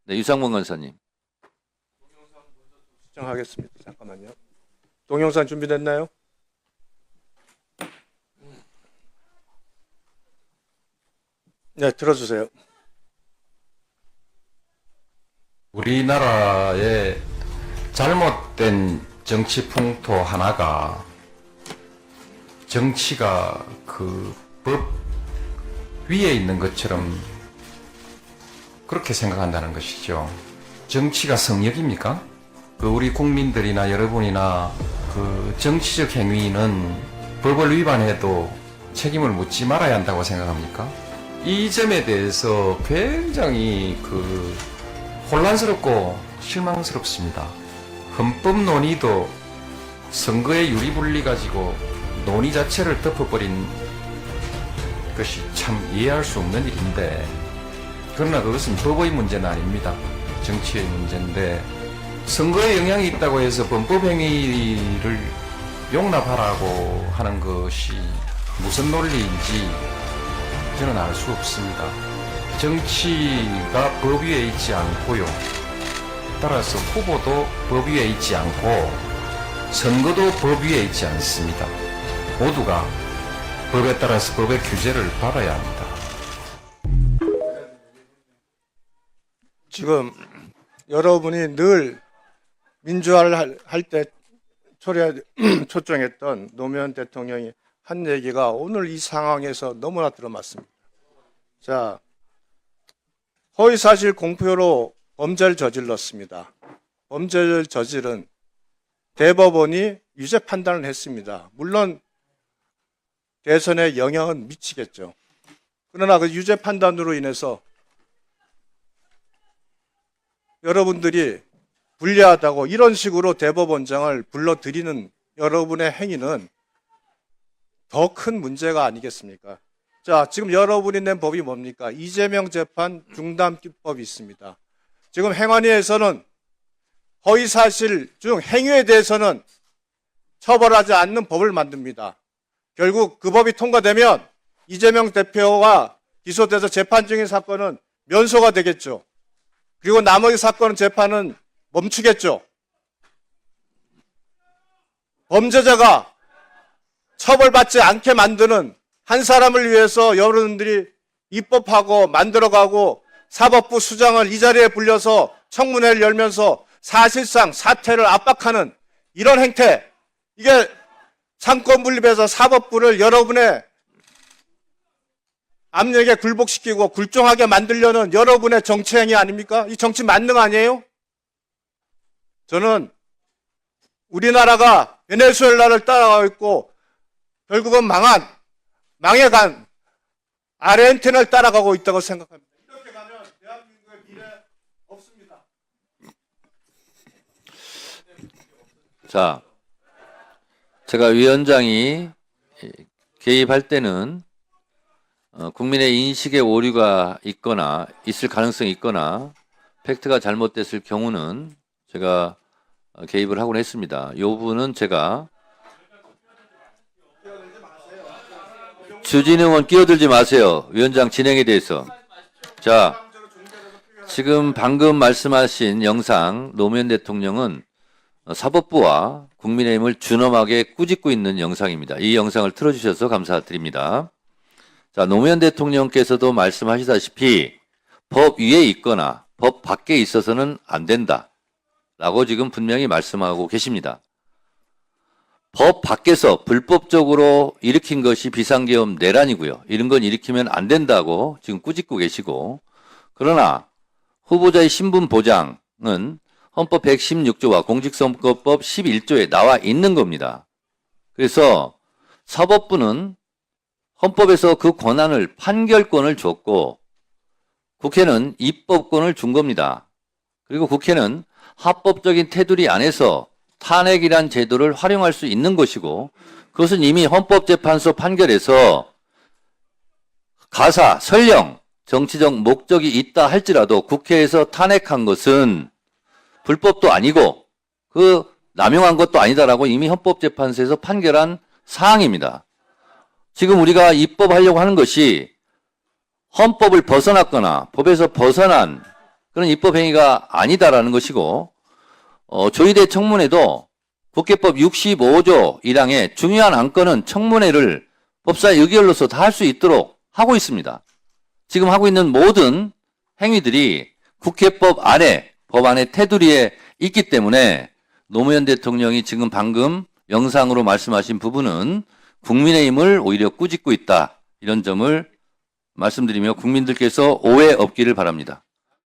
네, 유상문 간사님. 시청하겠습니다. 잠깐만요. 동영상 준비됐나요? 네, 들어주세요. 우리나라의 잘못된 정치 풍토 하나가 정치가 그 법 위에 있는 것처럼 그렇게 생각한다는 것이죠. 정치가 성역입니까? 그 우리 국민들이나 여러분이나 그 정치적 행위는 법을 위반해도 책임을 묻지 말아야 한다고 생각합니까? 이 점에 대해서 굉장히 그 혼란스럽고 실망스럽습니다. 헌법 논의도 선거의 유리분리 가지고 논의 자체를 덮어버린 것이 참 이해할 수 없는 일인데, 그러나 그것은 법의 문제는 아닙니다. 정치의 문제인데, 선거에 영향이 있다고 해서 범법행위를 용납하라고 하는 것이 무슨 논리인지 저는 알 수 없습니다. 정치가 법 위에 있지 않고요. 따라서 후보도 법 위에 있지 않고 선거도 법 위에 있지 않습니다. 모두가 법에 따라서 법의 규제를 받아야 합니다. 지금 여러분이 늘 민주화를 할 때 초청했던 노무현 대통령이 한 얘기가 오늘 이 상황에서 너무나 들어맞습니다. 자, 허위사실 공표로 범죄를 저질렀습니다. 범죄를 저지른 대법원이 유죄 판단을 했습니다. 물론 대선에 영향은 미치겠죠. 그러나 그 유죄 판단으로 인해서 여러분들이 불리하다고 이런 식으로 대법원장을 불러들이는 여러분의 행위는 더 큰 문제가 아니겠습니까? 자, 지금 여러분이 낸 법이 뭡니까? 이재명 재판 중단법이 있습니다. 지금 행안위에서는 허위사실 중 행위에 대해서는 처벌하지 않는 법을 만듭니다. 결국 그 법이 통과되면 이재명 대표가 기소돼서 재판 중인 사건은 면소가 되겠죠. 그리고 나머지 사건 재판은 멈추겠죠. 범죄자가 처벌받지 않게 만드는 한 사람을 위해서 여러분들이 입법하고 만들어가고 사법부 수장을 이 자리에 불려서 청문회를 열면서 사실상 사퇴를 압박하는 이런 행태, 이게 상권 분립해서 사법부를 여러분의 압력에 굴복시키고 굴종하게 만들려는 여러분의 정치 행위 아닙니까? 이 정치 만능 아니에요? 저는 우리나라가 베네수엘라를 따라가고 있고 결국은 망해간 아르헨티나를 따라가고 있다고 생각합니다. 이렇게 가면 대한민국의 미래 없습니다. 자, 제가 위원장이 개입할 때는 국민의 인식의 오류가 있거나 있을 가능성이 있거나 팩트가 잘못됐을 경우는 제가 개입을 하곤 했습니다. 이 부분은 제가 주진우 의원 끼어들지 마세요. 위원장 진행에 대해서. 자, 지금 방금 말씀하신 영상 노무현 대통령은 사법부와 국민의힘을 준엄하게 꾸짖고 있는 영상입니다. 이 영상을 틀어주셔서 감사드립니다. 자, 노무현 대통령께서도 말씀하시다시피 법 위에 있거나 법 밖에 있어서는 안 된다 라고 지금 분명히 말씀하고 계십니다. 법 밖에서 불법적으로 일으킨 것이 비상계엄 내란이고요. 이런 건 일으키면 안 된다고 지금 꾸짖고 계시고, 그러나 후보자의 신분 보장은 헌법 116조와 공직선거법 11조에 나와 있는 겁니다. 그래서 사법부는 헌법에서 그 권한을 판결권을 줬고 국회는 입법권을 준 겁니다. 그리고 국회는 합법적인 테두리 안에서 탄핵이란 제도를 활용할 수 있는 것이고, 그것은 이미 헌법재판소 판결에서 가사, 설령 정치적 목적이 있다 할지라도 국회에서 탄핵한 것은 불법도 아니고 그 남용한 것도 아니다라고 이미 헌법재판소에서 판결한 사항입니다. 지금 우리가 입법하려고 하는 것이 헌법을 벗어났거나 법에서 벗어난 그런 입법 행위가 아니다라는 것이고, 조의대 청문회도 국회법 65조 1항에 중요한 안건은 청문회를 법사 의결로서 다 할 수 있도록 하고 있습니다. 지금 하고 있는 모든 행위들이 국회법 안에, 법안의 테두리에 있기 때문에 노무현 대통령이 지금 방금 영상으로 말씀하신 부분은 국민의힘을 오히려 꾸짖고 있다. 이런 점을 말씀드리며 국민들께서 오해 없기를 바랍니다.